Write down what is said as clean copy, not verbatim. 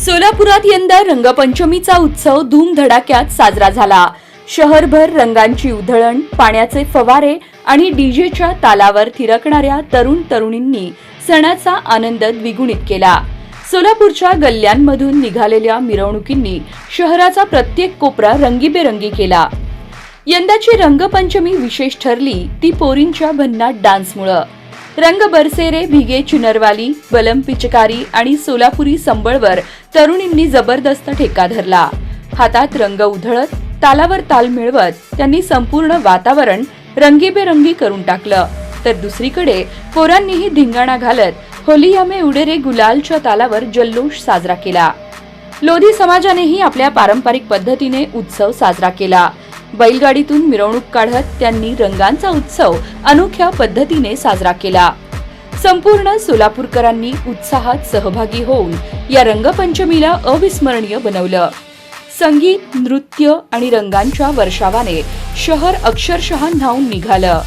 सोलापुरात यंदा रंगपंचमीचा उत्सव धूमधडाक्यात साजरा झाला। शहरभर रंगांची उधळण, पाण्याचे फवारे आणि डीजेच्या तालावर थिरकणाऱ्या तरुण तरुणींनी सणाचा आनंद द्विगुणित केला। सोलापूरच्या गल्ल्यांमधून निघालेल्या मिरवणुकींनी शहराचा प्रत्येक कोपरा रंगीबेरंगी केला। यंदाची रंगपंचमी विशेष ठरली ती पोरींच्या भन्नाट डान्समुळे। रंग बरसेरे भिगे चुनरवाली, बलम पिचकारी आणि सोलापुरी संबळवर तरुणींनी जबरदस्त ठेका धरला। हातात रंग उधळत, तालावर ताल मिळवत त्यांनी संपूर्ण वातावरण रंगीबेरंगी करून टाकलं। तर दुसरीकडे पोरांनीही धिंगाणा घालत होलिया में उडे रे गुलालच्या तालावर जल्लोष साजरा केला। लोधी समाजानेही आपल्या पारंपरिक पद्धतीने उत्सव साजरा केला। बैलगाडीतून मिरवणूक काढत त्यांनी रंगांचा उत्सव अनोख्या पद्धतीने साजरा केला। संपूर्ण सोलापूरकरांनी उत्साहात सहभागी होऊन या रंगपंचमीला अविस्मरणीय बनवलं। संगीत, नृत्य आणि रंगांच्या वर्षावाने शहर अक्षरशः न्हाऊन निघालं।